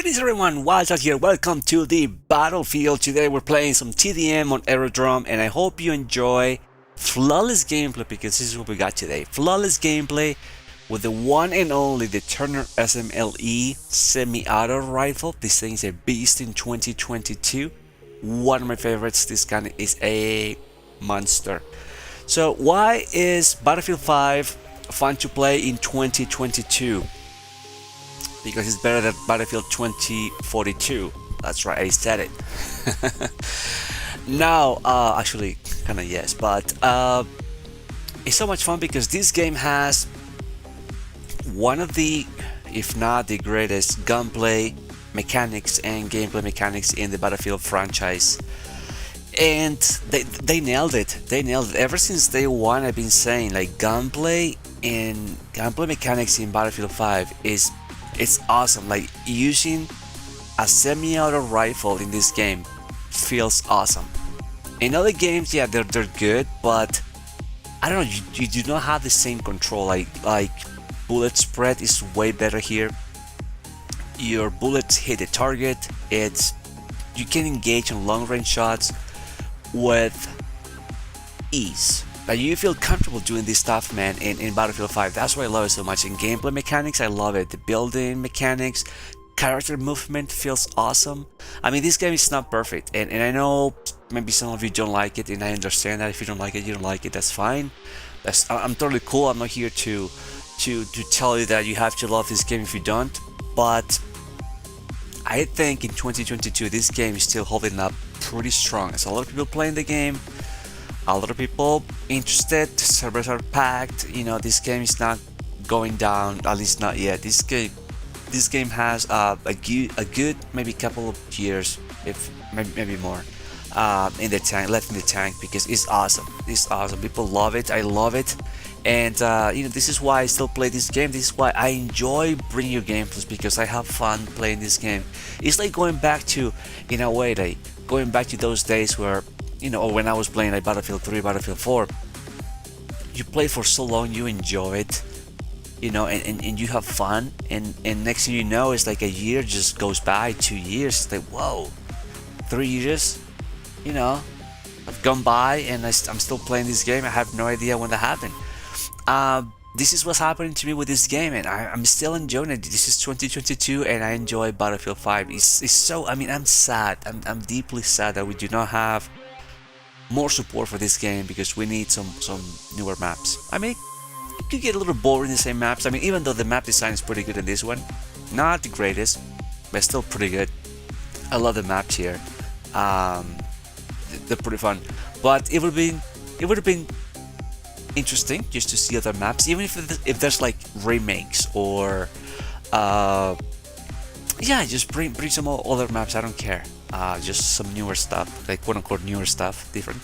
Greetings everyone, Wildcat here, welcome to the battlefield. Today we're playing some TDM on Aerodrome and I hope you enjoy flawless gameplay because this is what we got today. Flawless gameplay with the one and only, the Turner SMLE semi-auto rifle. This thing is a beast in 2022. One of my favorites. This gun is a monster. So why is Battlefield 5 fun to play in 2022? Because it's better than Battlefield 2042. That's right, I said it. Now, actually, kind of yes, but it's so much fun because this game has one of the, if not the greatest, gunplay mechanics and gameplay mechanics in the Battlefield franchise. And they nailed it. They nailed it. Ever since day one, I've been saying like gunplay and gameplay mechanics in Battlefield 5 it's awesome. Like using a semi-auto rifle in this game feels awesome. In other games, yeah, they're good, but I don't know. You do not have the same control. Like bullet spread is way better here. Your bullets hit the target. You can engage in long-range shots with ease. Like you feel comfortable doing this stuff, man, in Battlefield 5. That's why I love it so much. In gameplay mechanics, I love it. The building mechanics, character movement feels awesome. I mean, this game is not perfect, and I know maybe some of you don't like it, and I understand that. If you don't like it, you don't like it. That's fine. I'm totally cool. I'm not here to tell you that you have to love this game if you don't. But I think in 2022, this game is still holding up pretty strong. There's a lot of people playing the game. A lot of people interested, servers are packed. You know, this game is not going down, at least not yet. This game has a good maybe couple of years, if maybe more, in the tank, left in the tank, because it's awesome. It's awesome. People love it. I love it, and you know, this is why I still play this game. This is why I enjoy bringing you gameplays, because I have fun playing this game. It's like going back to, in a way, like going back to those days where, you know, when I was playing like Battlefield 3, Battlefield 4, you play for so long, you enjoy it, you know, and you have fun, and next thing you know, it's like a year just goes by, 2 years, it's like, whoa, 3 years, you know, I've gone by, and I'm still playing this game. I have no idea when that happened. This is what's happening to me with this game, and I'm still enjoying it. This is 2022, and I enjoy Battlefield 5. It's so, I mean, I'm sad, I'm deeply sad that we do not have more support for this game, because we need some newer maps. I mean, it could get a little boring, the same maps. I mean, even though the map design is pretty good in this one, not the greatest, but still pretty good. I love the maps here. They're pretty fun. But it would have been interesting just to see other maps, even if there's like remakes or yeah, just bring some other maps. I don't care. Just some newer stuff, like quote unquote newer stuff, different.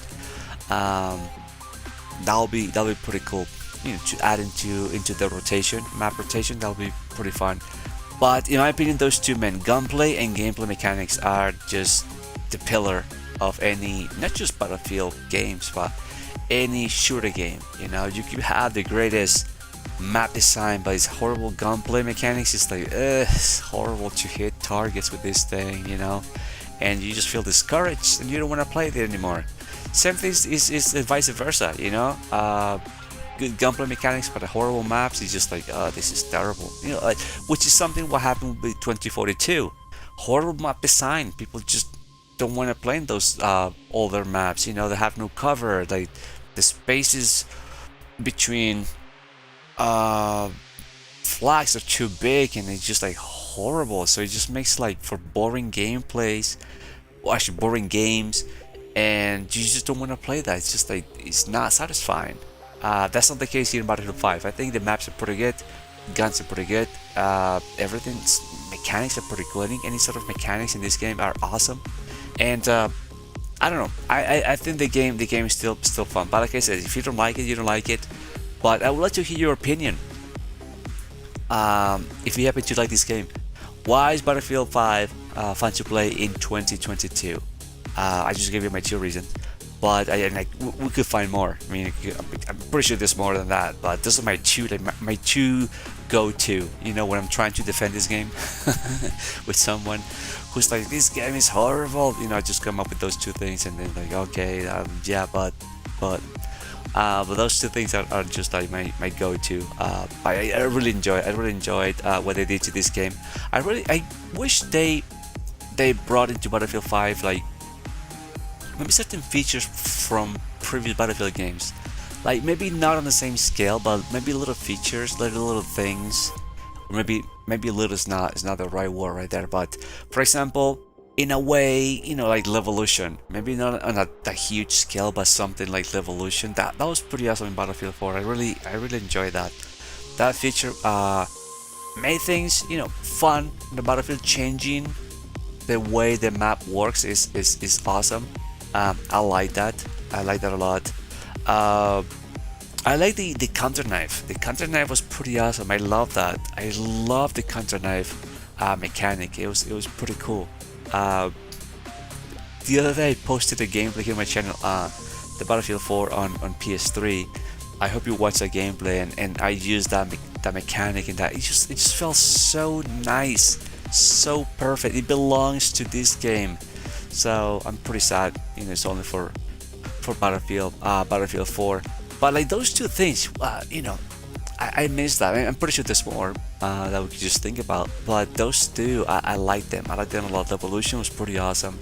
That'll be pretty cool, you know, to add into the rotation, map rotation. That'll be pretty fun. But in my opinion, those two, men, gunplay and gameplay mechanics, are just the pillar of any, not just Battlefield games, but any shooter game. You know, you can have the greatest map design, but it's horrible gunplay mechanics. It's like, it's horrible to hit targets with this thing, you know. And you just feel discouraged and you don't want to play it anymore. Same thing is vice versa, you know. Good gunplay mechanics but horrible maps. It's just like, this is terrible, you know. Like, which is something what happened with 2042. Horrible map design. People just don't want to play in those older maps. You know, they have no cover. Like the spaces between flags are too big, and it's just like horrible. So it just makes like for boring gameplays, or actually boring games, and you just don't want to play that. It's just like, it's not satisfying. That's not the case here in Battlefield 5. I think the maps are pretty good, guns are pretty good, everything's mechanics are pretty good. I think any sort of mechanics in this game are awesome, and I don't know. I think the game is still fun. But like I said, if you don't like it, you don't like it. But I would like to hear your opinion. If you happen to like this game, why is Battlefield 5 fun to play in 2022? I just gave you my 2 reasons, but we could find more. I mean, I'm pretty sure there's more than that, but those are my two go-to, you know, when I'm trying to defend this game with someone who's like, this game is horrible, you know, I just come up with those two things, and then like, okay, yeah, but those two things are just like my go-to. I really enjoyed what they did to this game. I wish they brought into Battlefield 5 like maybe certain features from previous Battlefield games. Like maybe not on the same scale, but maybe little features, little things. Or maybe little is not the right word right there. But for example, in a way, you know, like Levolution. Maybe not on a huge scale, but something like Levolution. That was pretty awesome in Battlefield 4. I really enjoyed that. That feature made things, you know, fun. The Battlefield changing the way the map works is awesome. I like that. I like that a lot. I like the counter knife. The counter knife was pretty awesome. I love that. I love the counter knife mechanic. It was pretty cool. The other day I posted a gameplay here on my channel, the Battlefield 4 on PS3. I hope you watch that gameplay, and I used that mechanic, and that it just felt so nice, so perfect. It belongs to this game. So I'm pretty sad, you know, it's only for Battlefield 4. But like those two things, you know, I miss that. I'm pretty sure there's more that we could just think about. But those two, I like them. I like them a lot. The Evolution was pretty awesome,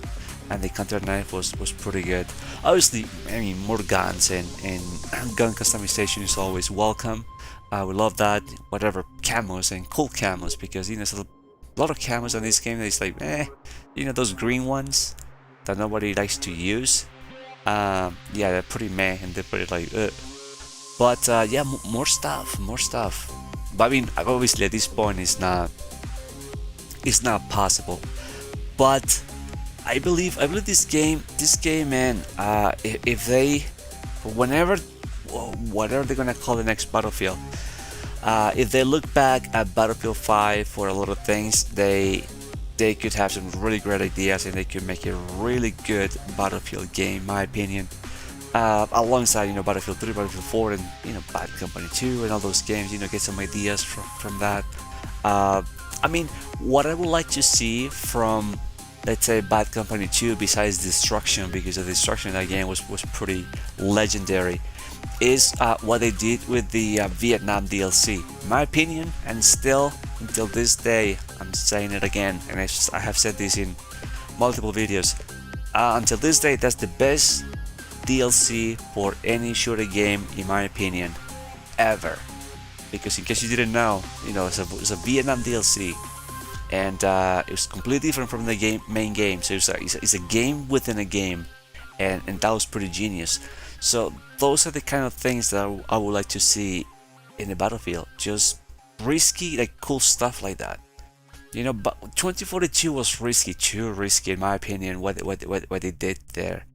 and the counter knife was pretty good. Obviously, I mean, more guns and gun customization is always welcome. We love that. Whatever camos and cool camos, because you know, there's a lot of camos in this game that is like, you know, those green ones that nobody likes to use. Yeah, they're pretty meh, and they're pretty like, but yeah, more stuff. But I mean, obviously at this point it's not possible. But I believe this game, man, if they, whatever they're gonna call the next Battlefield, if they look back at Battlefield 5 for a lot of things, they could have some really great ideas, and they could make a really good Battlefield game, in my opinion. Alongside, you know, Battlefield 3, Battlefield 4, and you know, Bad Company 2, and all those games, you know, get some ideas from that. I mean, what I would like to see from, let's say, Bad Company 2, besides destruction, because the destruction in that game was pretty legendary, is what they did with the Vietnam DLC. In my opinion, and still until this day, I'm saying it again, and I have said this in multiple videos, until this day, that's the best DLC for any shooter game, in my opinion, ever. Because in case you didn't know, you know, it's a Vietnam DLC, and it was completely different from the main game. So it's a game within a game, and that was pretty genius. So those are the kind of things that I would like to see in the Battlefield. Just risky, like cool stuff like that. You know, but 2042 was risky, too risky in my opinion, what they did there,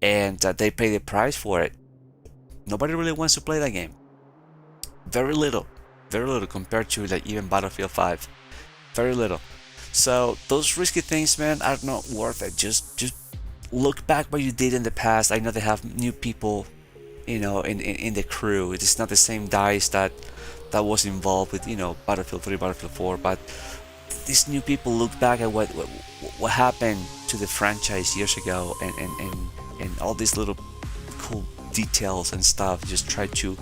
and they paid the price for it. Nobody really wants to play that game. Very little compared to like even Battlefield 5. Very little. So those risky things, man, are not worth it. Just look back what you did in the past. I know they have new people, you know, in the crew. It's not the same dice that was involved with, you know, Battlefield 3, Battlefield 4, but these new people look back at what happened to the franchise years ago, and all these little cool details and stuff. Just try to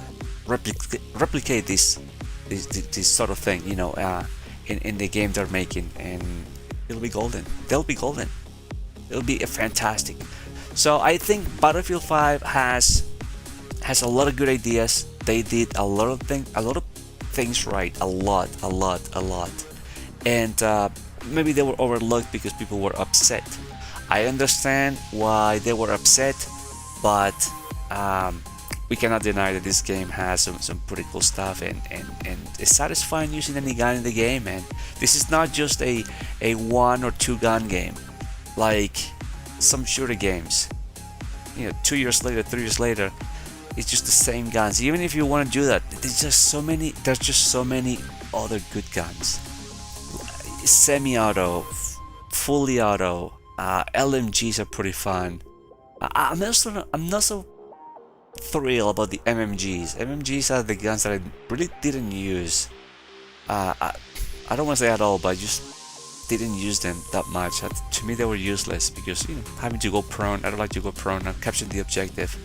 replicate this sort of thing, you know, in the game they're making, and it'll be golden. They'll be golden. It'll be fantastic. So I think Battlefield 5 has a lot of good ideas. They did a lot of things right, a lot, and maybe they were overlooked because people were upset. I understand why they were upset, but we cannot deny that this game has some pretty cool stuff, and it's satisfying using any gun in the game. And this is not just a 1 or 2 gun game like some shooter games. You know, 2 years later, 3 years later, it's just the same guns. Even if you want to do that, there's just so many other good guns. Semi-auto, fully auto, LMGs are pretty fun. I'm not so thrilled about the MMGs. MMGs are the guns that I really didn't use I don't want to say at all, but I just didn't use them that much. To me, they were useless because, you know, having to go prone, I don't like to go prone. I'm capturing the objective.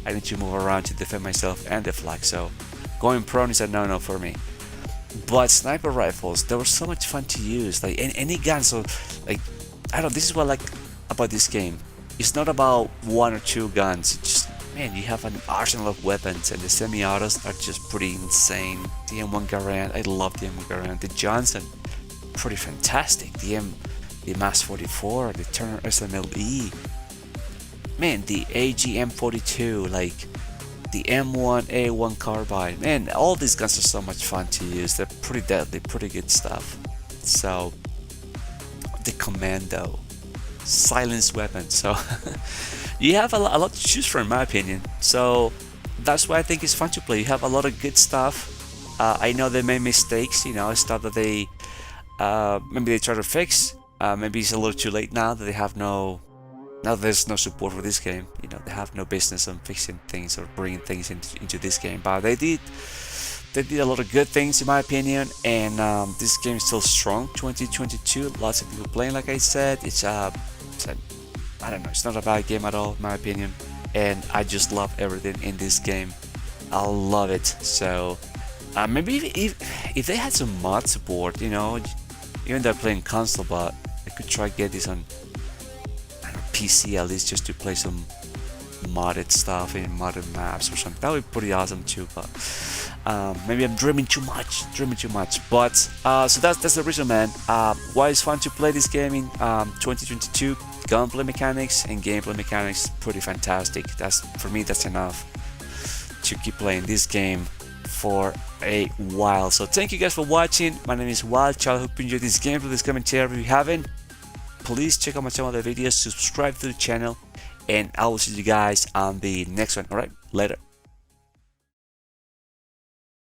I need to move around to defend myself and the flag. So going prone is a no-no for me. But sniper rifles, they were so much fun to use. Like any gun. So like, I don't know. This is what I like about this game. It's not about one or two guns. It's just, man, you have an arsenal of weapons, and the semi-autos are just pretty insane. The M1 Garand, I love the M1 Garand. The Johnson, pretty fantastic. The MAS 44, the Turner SMLE. Man, the AGM42, like the M1 A1 carbine. Man, all these guns are so much fun to use. They're pretty deadly, pretty good stuff. So the Commando, silence weapon. So you have a lot to choose from, in my opinion. So that's why I think it's fun to play. You have a lot of good stuff. I know they made mistakes, you know, stuff that they maybe they try to fix. Maybe it's a little too late now that they have no. Now there's no support for this game. You know, they have no business on fixing things or bringing things into this game. But they did a lot of good things, in my opinion. And this game is still strong. 2022, lots of people playing. Like I said, it's I don't know. It's not a bad game at all, in my opinion. And I just love everything in this game. I love it. So maybe if they had some mod support, you know, even though they're playing console, but I could try get this on PC at least, just to play some modded stuff in modded maps or something. That would be pretty awesome too. But maybe I'm dreaming too much. But so that's the reason, man. Why it's fun to play this game in 2022. Gunplay mechanics and gameplay mechanics, pretty fantastic. That's, for me, that's enough to keep playing this game for a while. So thank you guys for watching. My name is Wild Child. Hope you enjoyed this gameplay, this commentary. If you haven't, please check out some other videos, subscribe to the channel, and I will see you guys on the next one. Alright, later.